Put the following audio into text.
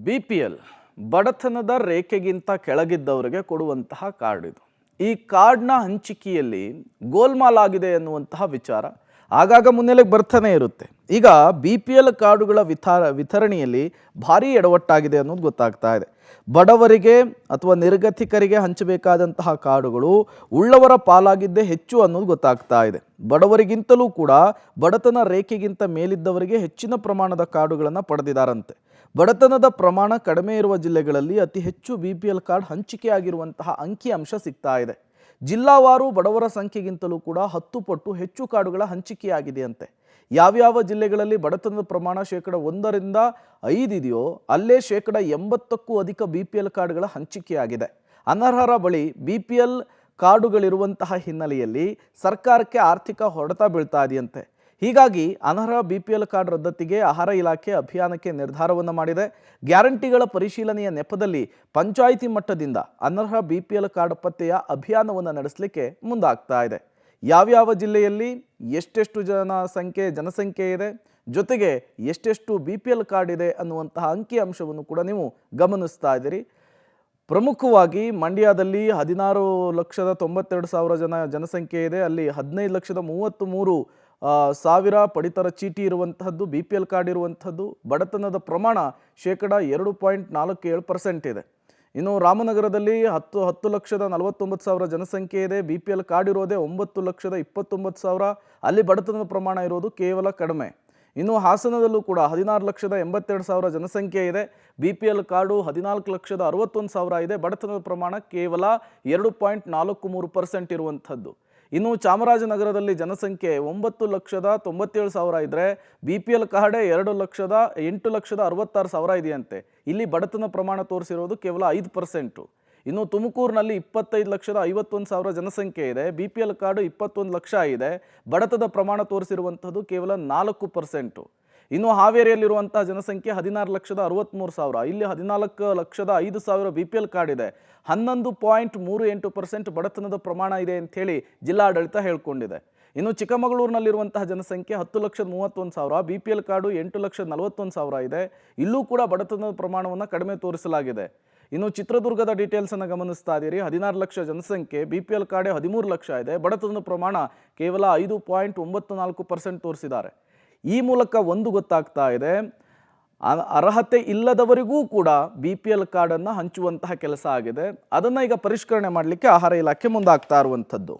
BPL ಬಡತನದ ರೇಖೆಗಿಂತ ಕೆಳಗಿದ್ದವರಿಗೆ ಕೊಡುವಂತಹ ಕಾರ್ಡ್ ಇದು. ಈ ಕಾರ್ಡ್ನ ಹಂಚಿಕೆಯಲ್ಲಿ ಗೋಲ್ಮಾಲ್ ಆಗಿದೆ ಎನ್ನುವಂತಹ ವಿಚಾರ ಆಗಾಗ ಮುನ್ನೆಲೆಗೆ ಬರ್ತಾನೆ ಇರುತ್ತೆ. ಈಗ BPL ಕಾರ್ಡುಗಳ ವಿತರಣೆಯಲ್ಲಿ ಭಾರಿ ಎಡವಟ್ಟಾಗಿದೆ ಅನ್ನೋದು ಗೊತ್ತಾಗ್ತಾ ಇದೆ. ಬಡವರಿಗೆ ಅಥವಾ ನಿರ್ಗತಿಕರಿಗೆ ಹಂಚಬೇಕಾದಂತಹ ಕಾರ್ಡುಗಳು ಉಳ್ಳವರ ಪಾಲಾಗಿದ್ದೇ ಹೆಚ್ಚು ಅನ್ನೋದು ಗೊತ್ತಾಗ್ತಾ ಇದೆ. ಬಡವರಿಗಿಂತಲೂ ಕೂಡ ಬಡತನ ರೇಖೆಗಿಂತ ಮೇಲಿದ್ದವರಿಗೆ ಹೆಚ್ಚಿನ ಪ್ರಮಾಣದ ಕಾರ್ಡುಗಳನ್ನು ಪಡೆದಿದ್ದಾರಂತೆ. ಬಡತನದ ಪ್ರಮಾಣ ಕಡಿಮೆ ಇರುವ ಜಿಲ್ಲೆಗಳಲ್ಲಿ ಅತಿ ಹೆಚ್ಚು BPL ಕಾರ್ಡ್ ಹಂಚಿಕೆಯಾಗಿರುವಂತಹ ಅಂಕಿಅಂಶ ಸಿಗ್ತಾ ಇದೆ. ಜಿಲ್ಲಾವಾರು ಬಡವರ ಸಂಖ್ಯೆಗಿಂತಲೂ ಕೂಡ 10 ಪಟ್ಟು ಹೆಚ್ಚು ಕಾರ್ಡುಗಳ ಹಂಚಿಕೆಯಾಗಿದೆಯಂತೆ. ಯಾವ್ಯಾವ ಜಿಲ್ಲೆಗಳಲ್ಲಿ ಬಡತನದ ಪ್ರಮಾಣ 1% 5 ಇದೆಯೋ ಅಲ್ಲೇ 80%ಕ್ಕೂ ಅಧಿಕ BPL ಕಾರ್ಡ್ಗಳ ಹಂಚಿಕೆಯಾಗಿದೆ. ಅನರ್ಹರ ಬಳಿ BPL ಕಾರ್ಡುಗಳಿರುವಂತಹ ಹಿನ್ನೆಲೆಯಲ್ಲಿ ಸರ್ಕಾರಕ್ಕೆ ಆರ್ಥಿಕ ಹೊಡೆತ ಬೀಳ್ತಾ ಇದೆಯಂತೆ. ಹೀಗಾಗಿ ಅನರ್ಹ BPL ಕಾರ್ಡ್ ರದ್ದತಿಗೆ ಆಹಾರ ಇಲಾಖೆ ಅಭಿಯಾನಕ್ಕೆ ನಿರ್ಧಾರವನ್ನು ಮಾಡಿದೆ. ಗ್ಯಾರಂಟಿಗಳ ಪರಿಶೀಲನೆಯ ನೆಪದಲ್ಲಿ ಪಂಚಾಯಿತಿ ಮಟ್ಟದಿಂದ ಅನರ್ಹ BPL ಕಾರ್ಡ್ ಪತ್ತೆಯ ಅಭಿಯಾನವನ್ನು ನಡೆಸಲಿಕ್ಕೆ ಮುಂದಾಗ್ತಾ ಇದೆ. ಯಾವ್ಯಾವ ಜಿಲ್ಲೆಯಲ್ಲಿ ಎಷ್ಟೆಷ್ಟು ಜನಸಂಖ್ಯೆ ಇದೆ, ಜೊತೆಗೆ ಎಷ್ಟೆಷ್ಟು BPL ಕಾರ್ಡ್ ಇದೆ ಅನ್ನುವಂತಹ ಅಂಕಿಅಂಶವನ್ನು ಕೂಡ ನೀವು ಗಮನಿಸ್ತಾ ಇದ್ದೀರಿ. ಪ್ರಮುಖವಾಗಿ ಮಂಡ್ಯದಲ್ಲಿ 16,92,000 ಜನಸಂಖ್ಯೆ ಇದೆ. ಅಲ್ಲಿ 15,33,000 ಪಡಿತರ ಚೀಟಿ ಇರುವಂತಹದ್ದು, BPL ಕಾರ್ಡ್ ಇರುವಂಥದ್ದು. ಬಡತನದ ಪ್ರಮಾಣ 2.47% ಇದೆ. ಇನ್ನು ರಾಮನಗರದಲ್ಲಿ 10,49,000 ಜನಸಂಖ್ಯೆ ಇದೆ. BPL ಕಾರ್ಡ್ ಇರೋದೇ 9,29,000. ಅಲ್ಲಿ ಬಡತನದ ಪ್ರಮಾಣ ಇರೋದು ಕೇವಲ ಕಡಿಮೆ. ಇನ್ನು ಹಾಸನದಲ್ಲೂ ಕೂಡ 16,82,000 ಜನಸಂಖ್ಯೆ ಇದೆ. BPL ಕಾರ್ಡು 14,61,000 ಇದೆ. ಬಡತನದ ಪ್ರಮಾಣ ಕೇವಲ 2.43% ಇರುವಂಥದ್ದು. ಇನ್ನು ಚಾಮರಾಜನಗರದಲ್ಲಿ ಜನಸಂಖ್ಯೆ 9,97,000 ಇದ್ದರೆ BPL ಕಾರ್ಡೇ 8,66,000 ಇದೆಯಂತೆ. ಇಲ್ಲಿ ಬಡತನ ಪ್ರಮಾಣ ತೋರಿಸಿರೋದು ಕೇವಲ 5%. ಇನ್ನು ತುಮಕೂರಿನಲ್ಲಿ 25,51,000 ಜನಸಂಖ್ಯೆ ಇದೆ. BPL ಕಾರ್ಡು 21 ಲಕ್ಷ ಇದೆ. ಬಡತನದ ಪ್ರಮಾಣ ತೋರಿಸಿರುವಂಥದ್ದು ಕೇವಲ 4%. ಇನ್ನು ಹಾವೇರಿಯಲ್ಲಿರುವಂತಹ ಜನಸಂಖ್ಯೆ 16,63,000. ಇಲ್ಲಿ 14,05,000 BPL ಕಾರ್ಡ್ ಇದೆ. 11.38% ಬಡತನದ ಪ್ರಮಾಣ ಇದೆ ಅಂಥೇಳಿ ಜಿಲ್ಲಾಡಳಿತ ಹೇಳ್ಕೊಂಡಿದೆ. ಇನ್ನು ಚಿಕ್ಕಮಗಳೂರಿನಲ್ಲಿರುವಂತಹ ಜನಸಂಖ್ಯೆ 10,31,000. BPL ಕಾರ್ಡು 8,41,000 ಇದೆ. ಇಲ್ಲೂ ಕೂಡ ಬಡತನದ ಪ್ರಮಾಣವನ್ನು ಕಡಿಮೆ ತೋರಿಸಲಾಗಿದೆ. ಇನ್ನು ಚಿತ್ರದುರ್ಗದ ಡೀಟೇಲ್ಸನ್ನು ಗಮನಿಸ್ತಾ ಇದ್ದೀರಿ. 16 ಲಕ್ಷ ಜನಸಂಖ್ಯೆ, BPL ಕಾರ್ಡೆ 13 ಲಕ್ಷ ಇದೆ. ಬಡತನದ ಪ್ರಮಾಣ ಕೇವಲ 5.94% ತೋರಿಸಿದ್ದಾರೆ. ಈ ಮೂಲಕ ಒಂದು ಗೊತ್ತಾಗ್ತಾ ಇದೆ, ಅರ್ಹತೆ ಇಲ್ಲದವರಿಗೂ ಕೂಡ BPL ಕಾರ್ಡನ್ನು ಹಂಚುವಂತಹ ಕೆಲಸ ಆಗಿದೆ. ಅದನ್ನು ಈಗ ಪರಿಷ್ಕರಣೆ ಮಾಡಲಿಕ್ಕೆ ಆಹಾರ ಇಲಾಖೆ ಮುಂದಾಗ್ತಾ ಇರುವಂಥದ್ದು.